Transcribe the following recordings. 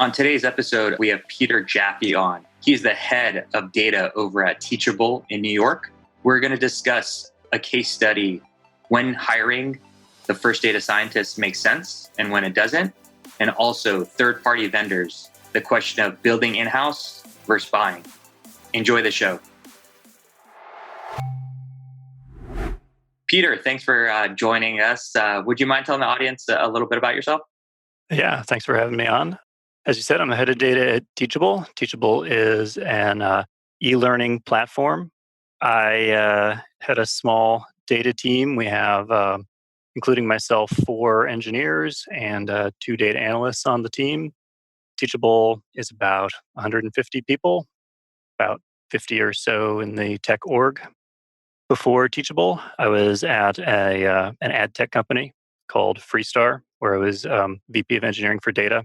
On today's episode, we have Peter Jaffe on. He's the head of data over at Teachable in New York. We're going to discuss a case study when hiring the first data scientist makes sense and when it doesn't, and also third-party vendors, the question of building in-house versus buying. Enjoy the show. Peter, thanks for joining us. Would you mind telling the audience a little bit about yourself? Yeah, thanks for having me on. As you said, I'm the head of data at Teachable. Teachable is an e-learning platform. I had a small data team. We have, including myself, 4 engineers and 2 data analysts on the team. Teachable is about 150 people, about 50 or so in the tech org. Before Teachable, I was at an ad tech company called Freestar, where I was VP of engineering for data.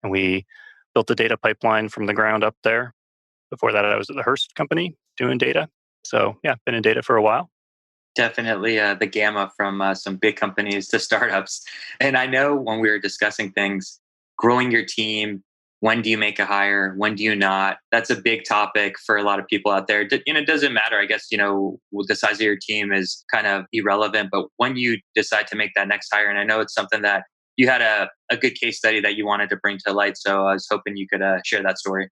And we built the data pipeline from the ground up there. Before that, I was at the Hearst company doing data. So yeah, been in data for a while. Definitely the gamma from some big companies to startups. And I know when we were discussing things, growing your team, when do you make a hire? When do you not? That's a big topic for a lot of people out there. It doesn't matter. I guess, the size of your team is kind of irrelevant, but when you decide to make that next hire, and I know it's something that you had a good case study that you wanted to bring to light. So I was hoping you could share that story.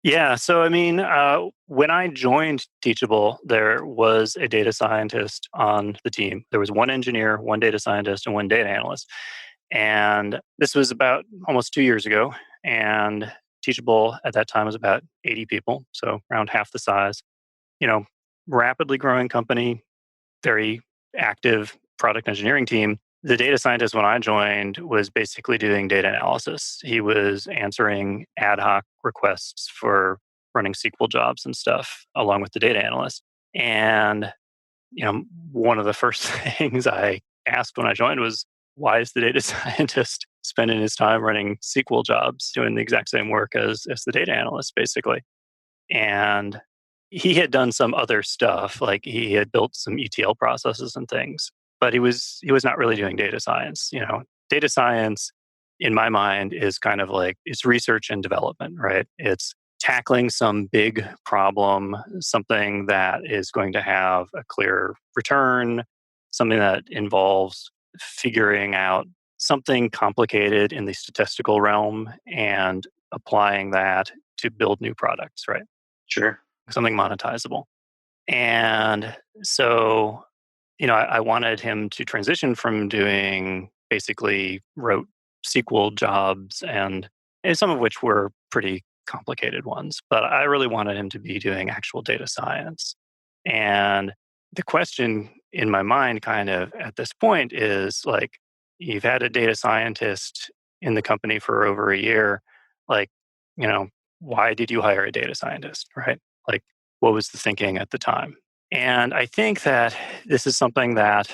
Yeah. So, when I joined Teachable, there was a data scientist on the team. There was 1 engineer, 1 data scientist, and 1 data analyst. And this was about almost 2 years ago. And Teachable at that time was about 80 people, so around half the size. You know, rapidly growing company, very active product engineering team. The data scientist, when I joined, was basically doing data analysis. He was answering ad hoc requests for running SQL jobs and stuff, along with the data analyst. And, one of the first things I asked when I joined was, why is the data scientist spending his time running SQL jobs, doing the exact same work as the data analyst, basically? And he had done some other stuff, like he had built some ETL processes and things, but he was not really doing data science. Data science, in my mind, is kind of like it's research and development, right? It's tackling some big problem, something that is going to have a clear return, something that involves figuring out something complicated in the statistical realm and applying that to build new products, right? Sure. Something monetizable. And so, I wanted him to transition from doing basically rote SQL jobs and some of which were pretty complicated ones, but I really wanted him to be doing actual data science. And the question in my mind kind of at this point is like, you've had a data scientist in the company for over a year, like, why did you hire a data scientist, right? Like, what was the thinking at the time? And I think that this is something that,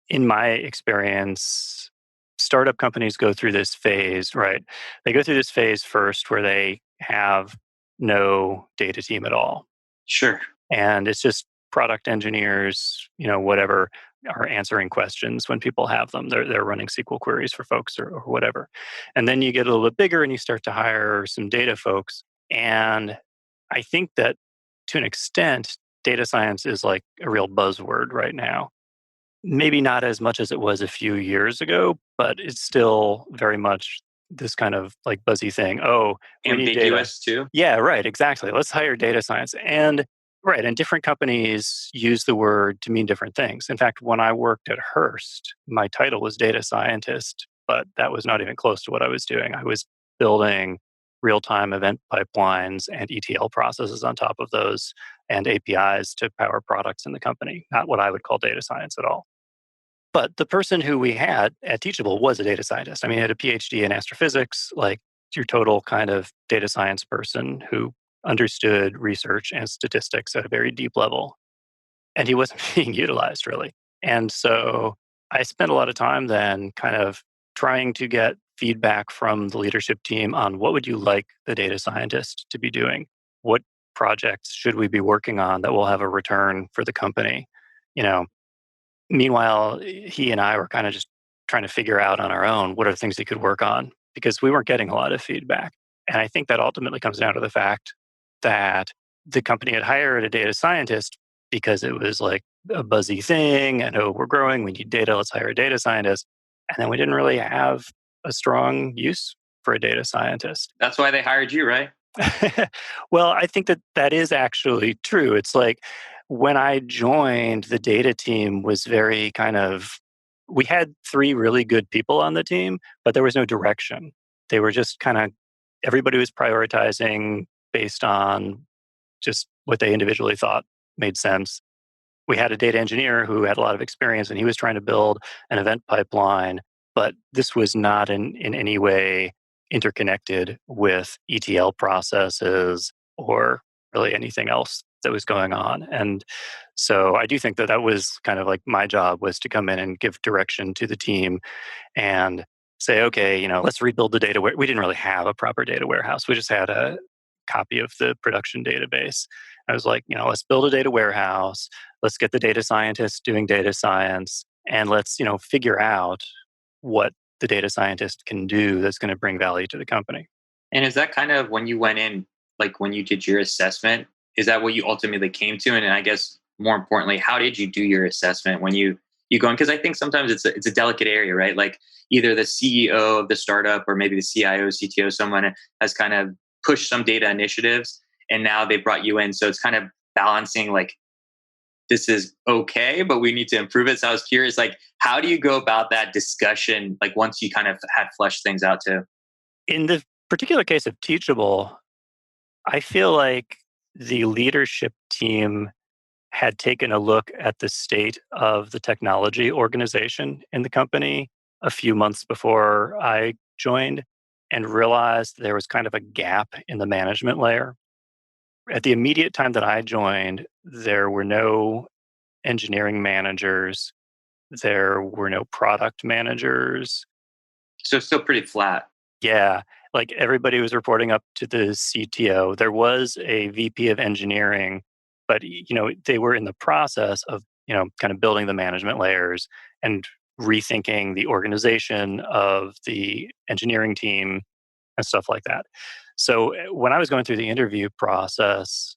in my experience, startup companies go through this phase, right? They go through this phase first where they have no data team at all. Sure. And it's just product engineers, whatever, are answering questions when people have them. They're running SQL queries for folks or whatever. And then you get a little bit bigger and you start to hire some data folks. And I think that to an extent, data science is like a real buzzword right now. Maybe not as much as it was a few years ago, but it's still very much this kind of like buzzy thing. Oh, we need data. Ambiguous too. Yeah, right, exactly. Let's hire data science. And right, and different companies use the word to mean different things. In fact, when I worked at Hearst, my title was data scientist, but that was not even close to what I was doing. I was building real-time event pipelines and ETL processes on top of those and APIs to power products in the company. Not what I would call data science at all. But the person who we had at Teachable was a data scientist. I mean, he had a PhD in astrophysics, like your total kind of data science person who understood research and statistics at a very deep level. And he wasn't being utilized really. And so I spent a lot of time then kind of trying to get feedback from the leadership team on what would you like the data scientist to be doing? What projects should we be working on that will have a return for the company? Meanwhile, he and I were kind of just trying to figure out on our own what are the things he could work on because we weren't getting a lot of feedback. And I think that ultimately comes down to the fact that the company had hired a data scientist because it was like a buzzy thing. And oh, we're growing, we need data, let's hire a data scientist. And then we didn't really have a strong use for a data scientist. That's why they hired you, right? Well, I think that that is actually true. It's like when I joined, the data team was very kind of, we had three really good people on the team, but there was no direction. They were just kind of, everybody was prioritizing based on just what they individually thought made sense. We had a data engineer who had a lot of experience and he was trying to build an event pipeline, but this was not in any way interconnected with ETL processes or really anything else that was going on. And so I do think that that was kind of like my job, was to come in and give direction to the team and say, okay, let's rebuild the data. We didn't really have a proper data warehouse. We just had a copy of the production database. I was like, let's build a data warehouse. Let's get the data scientists doing data science, and let's, figure out what the data scientist can do that's going to bring value to the company. And is that kind of when you went in, like when you did your assessment, is that what you ultimately came to? And I guess more importantly, how did you do your assessment when you go in? Because I think sometimes it's a delicate area, right? Like either the CEO of the startup or maybe the CIO, CTO, someone has kind of pushed some data initiatives, and now they brought you in. So it's kind of balancing like this is okay, but we need to improve it. So I was curious, like, how do you go about that discussion? Like once you kind of had fleshed things out too. In the particular case of Teachable, I feel like the leadership team had taken a look at the state of the technology organization in the company a few months before I joined, and realized there was kind of a gap in the management layer. At the immediate time that I joined, there were no engineering managers, there were no product managers. So it's still pretty flat. Yeah, like everybody was reporting up to the CTO. There was a VP of engineering, but they were in the process of, kind of building the management layers and rethinking the organization of the engineering team and stuff like that. So when I was going through the interview process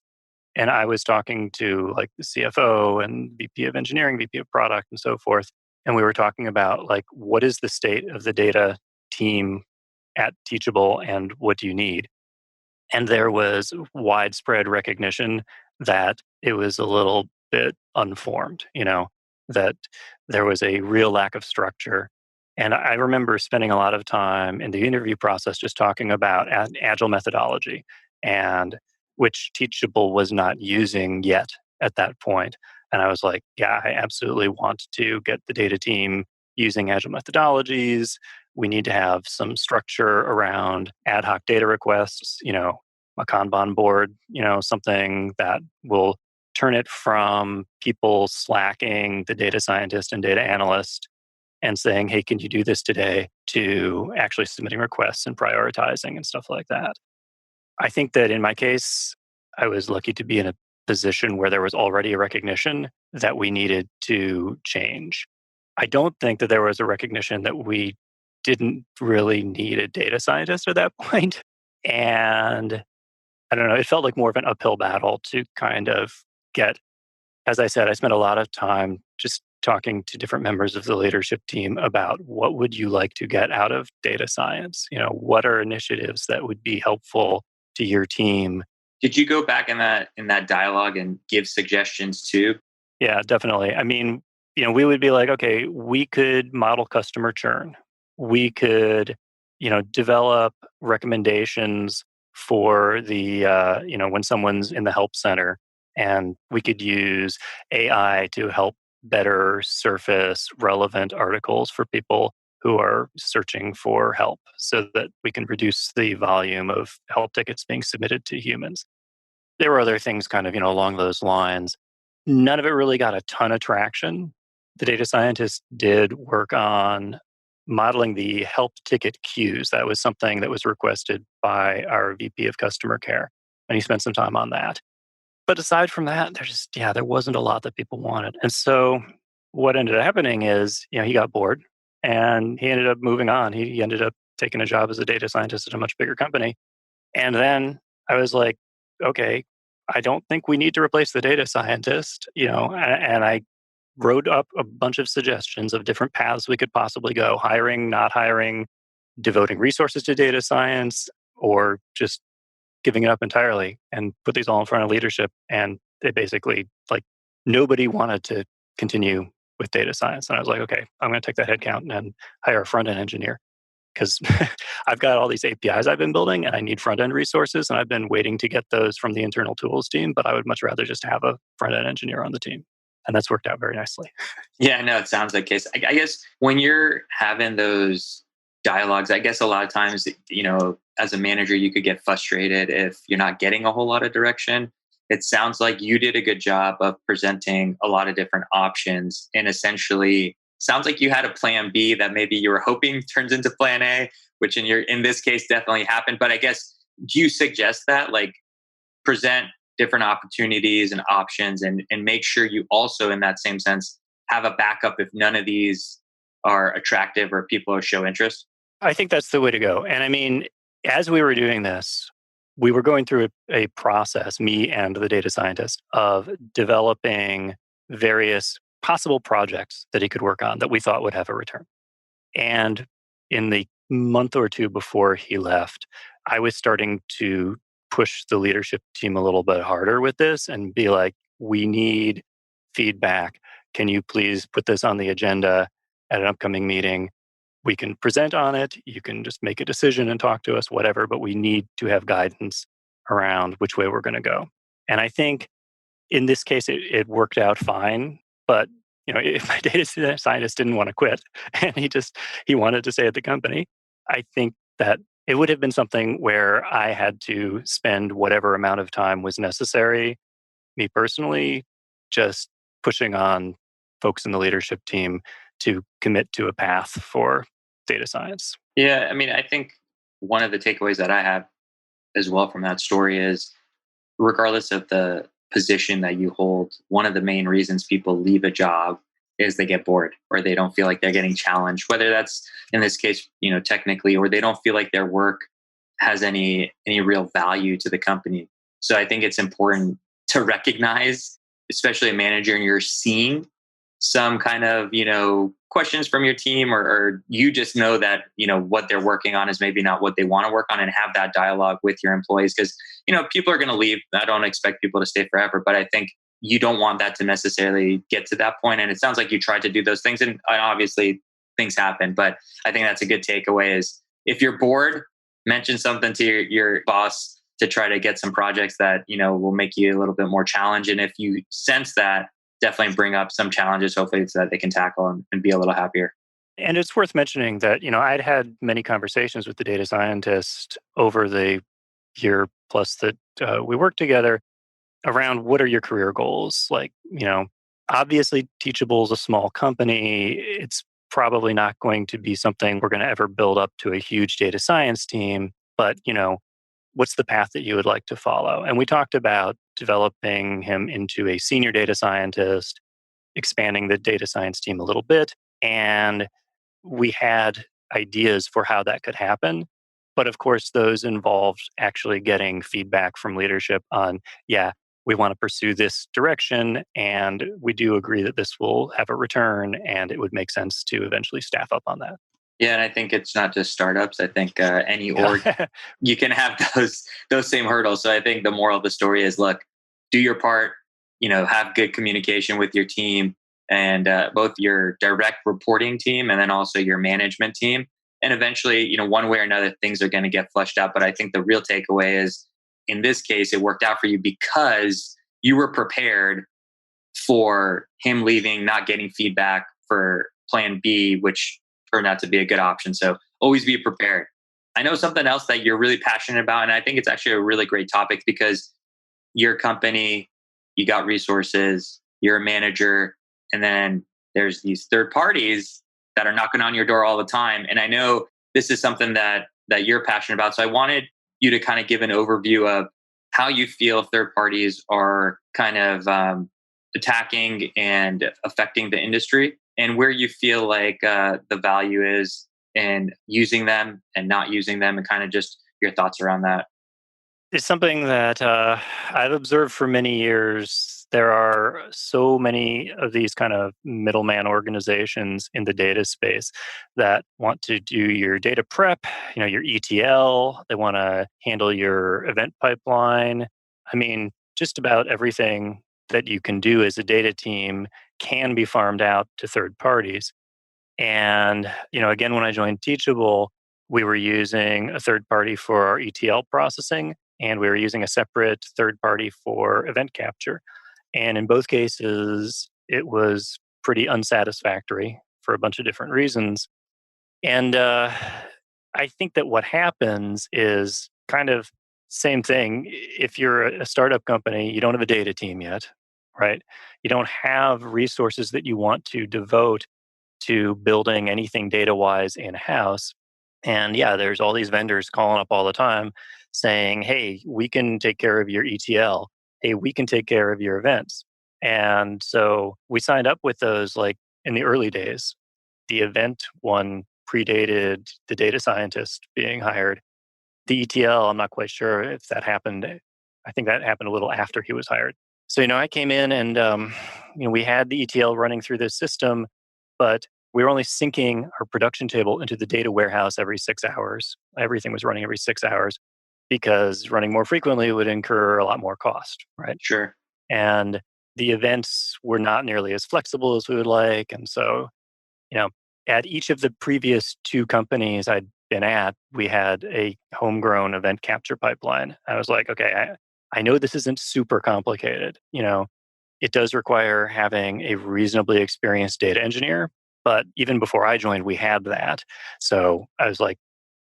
and I was talking to like the CFO and VP of engineering, VP of product and so forth, and we were talking about like what is the state of the data team at Teachable and what do you need? And there was widespread recognition that it was a little bit unformed, that there was a real lack of structure. And I remember spending a lot of time in the interview process just talking about agile methodology, and which Teachable was not using yet at that point. And I was like, yeah, I absolutely want to get the data team using agile methodologies. We need to have some structure around ad hoc data requests, a Kanban board, something that will turn it from people slacking the data scientist and data analyst and saying, hey, can you do this today, to actually submitting requests and prioritizing and stuff like that. I think that in my case, I was lucky to be in a position where there was already a recognition that we needed to change. I don't think that there was a recognition that we didn't really need a data scientist at that point. And I don't know, it felt like more of an uphill battle to kind of get, as I said, I spent a lot of time just talking to different members of the leadership team about what would you like to get out of data science? What are initiatives that would be helpful to your team? Did you go back in that dialogue and give suggestions too? Yeah, definitely. I mean, we would be like, okay, we could model customer churn. We could, develop recommendations for the, when someone's in the help center, and we could use AI to help better surface relevant articles for people who are searching for help so that we can reduce the volume of help tickets being submitted to humans. There were other things kind of, along those lines. None of it really got a ton of traction. The data scientists did work on modeling the help ticket queues. That was something that was requested by our VP of customer care, and he spent some time on that. But aside from that, there wasn't a lot that people wanted. And so what ended up happening is, he got bored and he ended up moving on. He ended up taking a job as a data scientist at a much bigger company. And then I was like, okay, I don't think we need to replace the data scientist, and I wrote up a bunch of suggestions of different paths we could possibly go: hiring, not hiring, devoting resources to data science, or just giving it up entirely, and put these all in front of leadership. And they basically, like, nobody wanted to continue with data science. And I was like, okay, I'm going to take that headcount and hire a front end engineer, because I've got all these APIs I've been building and I need front end resources. And I've been waiting to get those from the internal tools team, but I would much rather just have a front end engineer on the team. And that's worked out very nicely. Yeah, no, it sounds like case. I guess when you're having those dialogues, I guess a lot of times, as a manager, you could get frustrated if you're not getting a whole lot of direction. It sounds like you did a good job of presenting a lot of different options, and essentially sounds like you had a plan B that maybe you were hoping turns into plan A, which in this case definitely happened. But I guess, do you suggest that, like, present different opportunities and options, and make sure you also, in that same sense, have a backup if none of these are attractive or people show interest? I think that's the way to go. And I mean, as we were doing this, we were going through a process, me and the data scientist, of developing various possible projects that he could work on that we thought would have a return. And in the month or two before he left, I was starting to push the leadership team a little bit harder with this and be like, we need feedback. Can you please put this on the agenda at an upcoming meeting? We can present on it. You can just make a decision and talk to us, whatever, but we need to have guidance around which way we're going to go. And I think in this case, it worked out fine. But if my data scientist didn't want to quit and he wanted to stay at the company, I think that it would have been something where I had to spend whatever amount of time was necessary, me personally, just pushing on folks in the leadership team to commit to a path for data science. Yeah, I mean, I think one of the takeaways that I have as well from that story is, regardless of the position that you hold, one of the main reasons people leave a job is they get bored or they don't feel like they're getting challenged, whether that's, in this case, technically, or they don't feel like their work has any real value to the company. So I think it's important to recognize, especially a manager, and you're seeing some kind of questions from your team, or you just know that what they're working on is maybe not what they want to work on, and have that dialogue with your employees, because people are going to leave. I don't expect people to stay forever, but I think you don't want that to necessarily get to that point. And it sounds like you tried to do those things, and obviously things happen. But I think that's a good takeaway: is if you're bored, mention something to your boss to try to get some projects that will make you a little bit more challenged. And if you sense that, definitely bring up some challenges, hopefully, so that they can tackle and be a little happier. And it's worth mentioning that, I'd had many conversations with the data scientist over the year plus that we worked together around what are your career goals? Like, obviously Teachable is a small company. It's probably not going to be something we're going to ever build up to a huge data science team, but, what's the path that you would like to follow? And we talked about developing him into a senior data scientist, expanding the data science team a little bit. And we had ideas for how that could happen. But of course, those involved actually getting feedback from leadership on, yeah, we want to pursue this direction. And we do agree that this will have a return and it would make sense to eventually staff up on that. Yeah, and I think it's not just startups. I think any org, Yeah. you can have those same hurdles. So I think the moral of the story is, look, do your part. Have good communication with your team, and both your direct reporting team and then also your management team. And eventually, one way or another, things are going to get flushed out. But I think the real takeaway is, in this case, it worked out for you because you were prepared for him leaving, not getting feedback for plan B, which turned out to be a good option. So always be prepared. I know something else that you're really passionate about, and I think it's actually a really great topic, because your company, you got resources, you're a manager, and then there's these third parties that are knocking on your door all the time. And I know this is something that you're passionate about. So I wanted you to kind of give an overview of how you feel third parties are kind of attacking and affecting the industry, and where you feel like the value is in using them and not using them, and kind of just your thoughts around that. It's something that I've observed for many years. There are so many of these kind of middleman organizations in the data space that want to do your data prep, your ETL. They want to handle your event pipeline. I mean, just about everything that you can do as a data team can be farmed out to third parties. And, again, when I joined Teachable, we were using a third party for our ETL processing, and we were using a separate third party for event capture. And in both cases, it was pretty unsatisfactory for a bunch of different reasons. And I think that what happens is kind of same thing. If you're a startup company, you don't have a data team yet, right? You don't have resources that you want to devote to building anything data wise in house. And yeah, there's all these vendors calling up all the time saying, hey, we can take care of your ETL. Hey, we can take care of your events. And so we signed up with those like in the early days. The event one predated the data scientist being hired. The ETL, I'm not quite sure if that happened. I think that happened a little after he was hired. So, I came in and, we had the ETL running through this system, but we were only syncing our production table into the data warehouse every 6 hours. Everything was running every 6 hours because running more frequently would incur a lot more cost, right? Sure. And the events were not nearly as flexible as we would like. And so, you know, at each of the previous two companies I'd been at, we had a homegrown event capture pipeline. I was like, okay, I know this isn't super complicated. It does require having a reasonably experienced data engineer, but even before I joined, we had that. So I was like,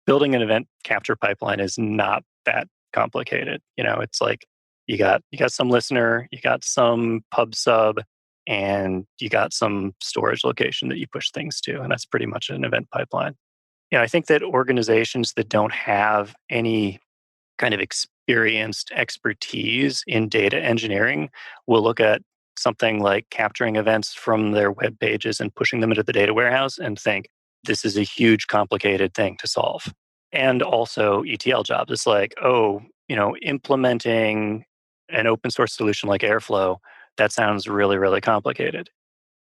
building an event capture pipeline is not that complicated. It's like you got some listener, you got some pub sub, and you got some storage location that you push things to, and that's pretty much an event pipeline. I think that organizations that don't have any kind of experienced expertise in data engineering will look at something like capturing events from their web pages and pushing them into the data warehouse and think this is a huge complicated thing to solve. And also ETL jobs. It's like, oh, implementing an open source solution like Airflow, that sounds really, really complicated.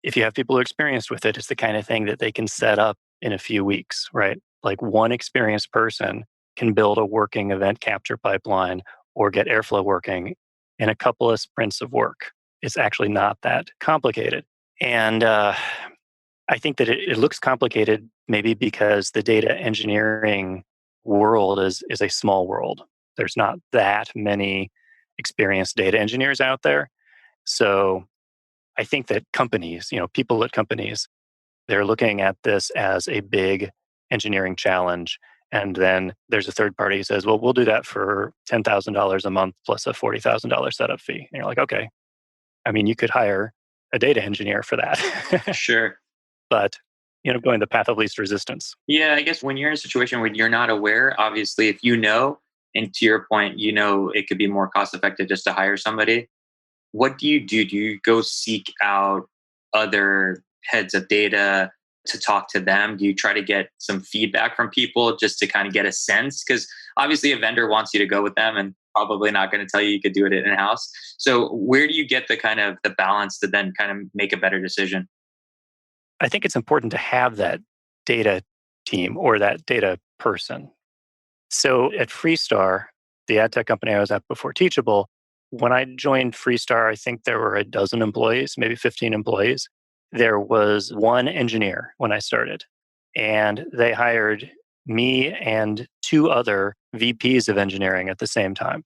If you have people who are experienced with it, it's the kind of thing that they can set up in a few weeks, right? Like one experienced person can build a working event capture pipeline or get Airflow working in a couple of sprints of work. It's actually not that complicated. And I think that it looks complicated maybe because the data engineering world is a small world. There's not that many experienced data engineers out there. So I think that companies, people at companies, they're looking at this as a big engineering challenge. And then there's a third party who says, well, we'll do that for $10,000 a month plus a $40,000 setup fee. And you're like, okay. I mean, you could hire a data engineer for that. Sure. But, going the path of least resistance. Yeah, I guess when you're in a situation where you're not aware, obviously, if you know, and to your point, it could be more cost effective just to hire somebody. What do you do? Do you go seek out other heads of data to talk to them? Do you try to get some feedback from people just to kind of get a sense? Because obviously, a vendor wants you to go with them and probably not going to tell you could do it in house. So, where do you get the kind of the balance to then kind of make a better decision? I think it's important to have that data team or that data person. So at Freestar, the ad tech company I was at before Teachable, when I joined Freestar, I think there were a dozen employees, maybe 15 employees. There was one engineer when I started, and they hired me and two other VPs of engineering at the same time.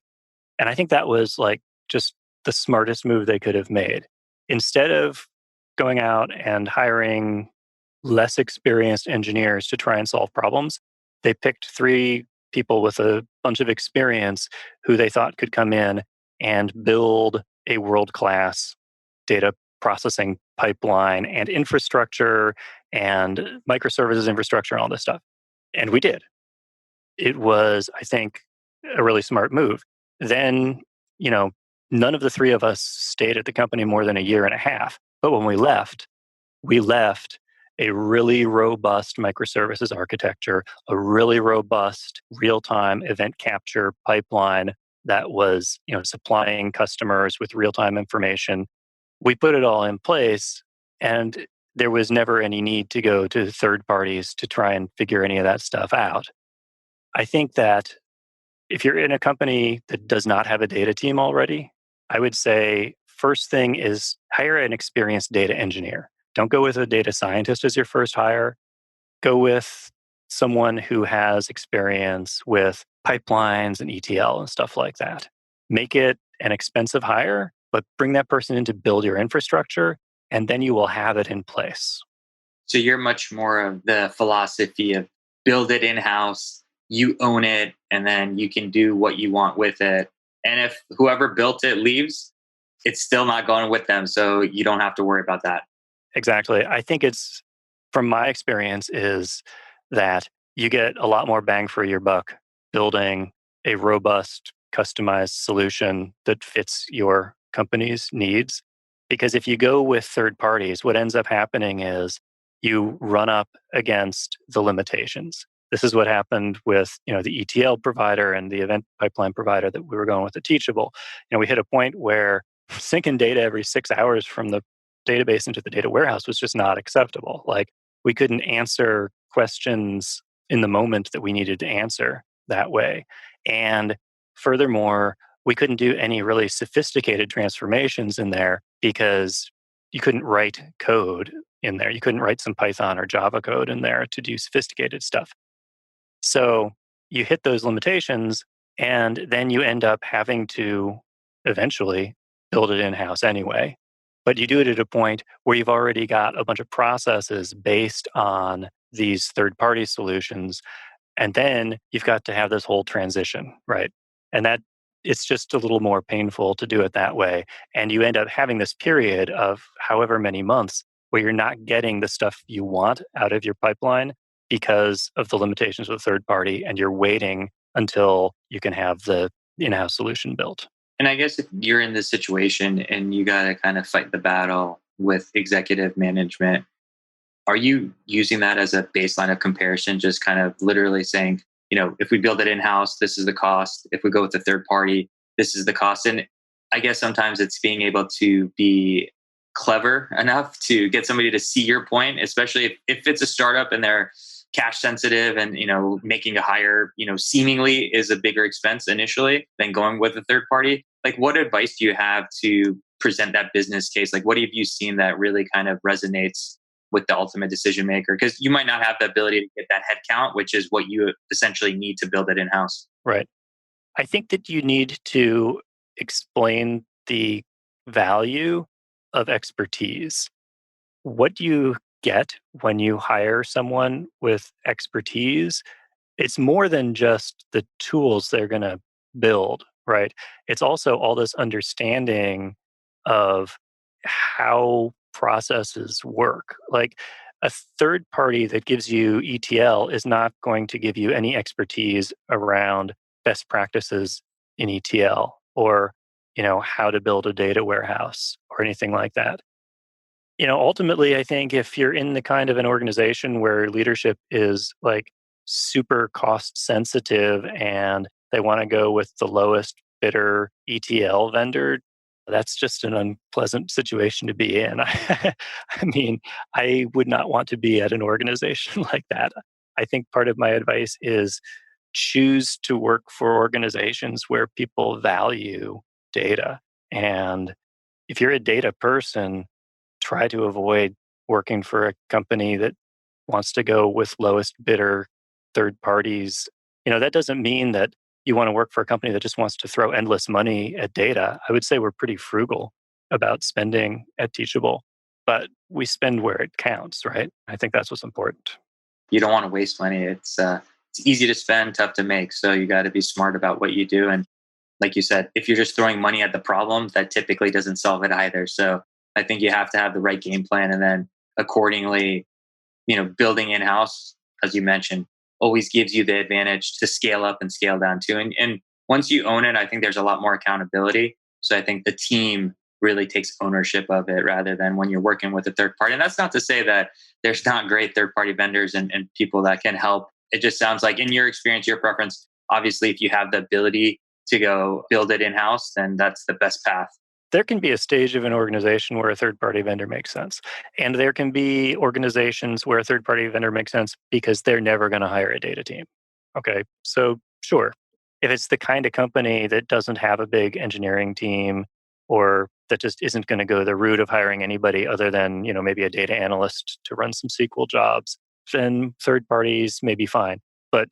And I think that was like just the smartest move they could have made. Instead of going out and hiring less experienced engineers to try and solve problems, they picked three people with a bunch of experience who they thought could come in and build a world class data processing pipeline and infrastructure and microservices infrastructure and all this stuff. And we did. It was, I think, a really smart move. Then, you know, none of the three of us stayed at the company more than a year and a half. But when we left a really robust microservices architecture, a really robust real time event capture pipeline that was, supplying customers with real-time information. We put it all in place, and there was never any need to go to third parties to try and figure any of that stuff out. I think that if you're in a company that does not have a data team already, I would say first thing is hire an experienced data engineer. Don't go with a data scientist as your first hire. Go with someone who has experience with pipelines and ETL and stuff like that. Make it an expensive hire, but bring that person in to build your infrastructure, and then you will have it in place. So you're much more of the philosophy of build it in house, you own it, and then you can do what you want with it. And if whoever built it leaves, it's still not going with them. So you don't have to worry about that. Exactly. I think it's, from my experience, is that you get a lot more bang for your buck building a robust, customized solution that fits your company's needs. Because if you go with third parties, what ends up happening is you run up against the limitations. This is what happened with, the ETL provider and the event pipeline provider that we were going with the Teachable. We hit a point where syncing data every 6 hours from the database into the data warehouse was just not acceptable. Like, we couldn't answer questions in the moment that we needed to answer that way. And furthermore, we couldn't do any really sophisticated transformations in there because you couldn't write code in there. You couldn't write some Python or Java code in there to do sophisticated stuff. So you hit those limitations, and then you end up having to eventually build it in house anyway. But you do it at a point where you've already got a bunch of processes based on these third party solutions. And then you've got to have this whole transition, right? And that, it's just a little more painful to do it that way. And you end up having this period of however many months where you're not getting the stuff you want out of your pipeline because of the limitations of the third party, and you're waiting until you can have the in-house solution built. And I guess if you're in this situation and you got to kind of fight the battle with executive management, are you using that as a baseline of comparison? Just kind of literally saying, if we build it in house, this is the cost. If we go with a third party, this is the cost. And I guess sometimes it's being able to be clever enough to get somebody to see your point, especially if it's a startup and they're cash sensitive and making a hire seemingly is a bigger expense initially than going with a third party. Like, what advice do you have to present that business case? Like, what have you seen that really kind of resonates with the ultimate decision maker? Because you might not have the ability to get that head count, which is what you essentially need to build it in house. Right. I think that you need to explain the value of expertise. What you get when you hire someone with expertise, it's more than just the tools they're going to build, right? It's also all this understanding of how processes work. Like, a third party that gives you ETL is not going to give you any expertise around best practices in ETL, or how to build a data warehouse or anything like that. Ultimately, I think if you're in the kind of an organization where leadership is like super cost sensitive and they want to go with the lowest bidder ETL vendor, that's just an unpleasant situation to be in. I mean, I would not want to be at an organization like that. I think part of my advice is choose to work for organizations where people value data. And if you're a data person, try to avoid working for a company that wants to go with lowest bidder third parties. That doesn't mean that you want to work for a company that just wants to throw endless money at data. I would say we're pretty frugal about spending at Teachable, but we spend where it counts, right? I think that's what's important. You don't want to waste money. It's easy to spend, tough to make. So you got to be smart about what you do. And like you said, if you're just throwing money at the problem, that typically doesn't solve it either. So I think you have to have the right game plan, and then accordingly, building in house, as you mentioned, always gives you the advantage to scale up and scale down too. And once you own it, I think there's a lot more accountability. So I think the team really takes ownership of it rather than when you're working with a third party. And that's not to say that there's not great third party vendors and people that can help. It just sounds like, in your experience, your preference, obviously, if you have the ability to go build it in-house, then that's the best path. There can be a stage of an organization where a third party vendor makes sense. And there can be organizations where a third party vendor makes sense because they're never going to hire a data team. Okay. So, sure. If it's the kind of company that doesn't have a big engineering team or that just isn't going to go the route of hiring anybody other than, maybe a data analyst to run some SQL jobs, then third parties may be fine. But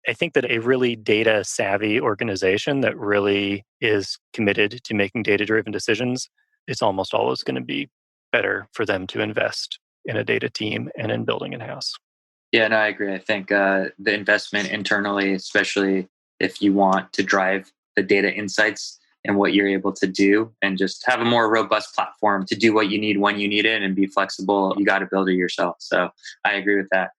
I think that a really data savvy organization that really is committed to making data driven decisions, it's almost always going to be better for them to invest in a data team and in building in house. Yeah, no, I agree. I think the investment internally, especially if you want to drive the data insights and what you're able to do and just have a more robust platform to do what you need when you need it and be flexible, you got to build it yourself. So I agree with that.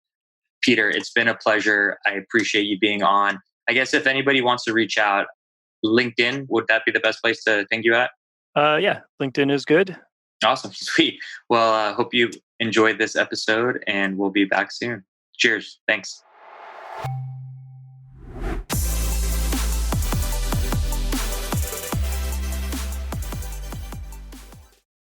Peter, it's been a pleasure. I appreciate you being on. I guess if anybody wants to reach out, LinkedIn, would that be the best place to think you at? Yeah, LinkedIn is good. Awesome. Sweet. Well, hope you enjoyed this episode and we'll be back soon. Cheers. Thanks.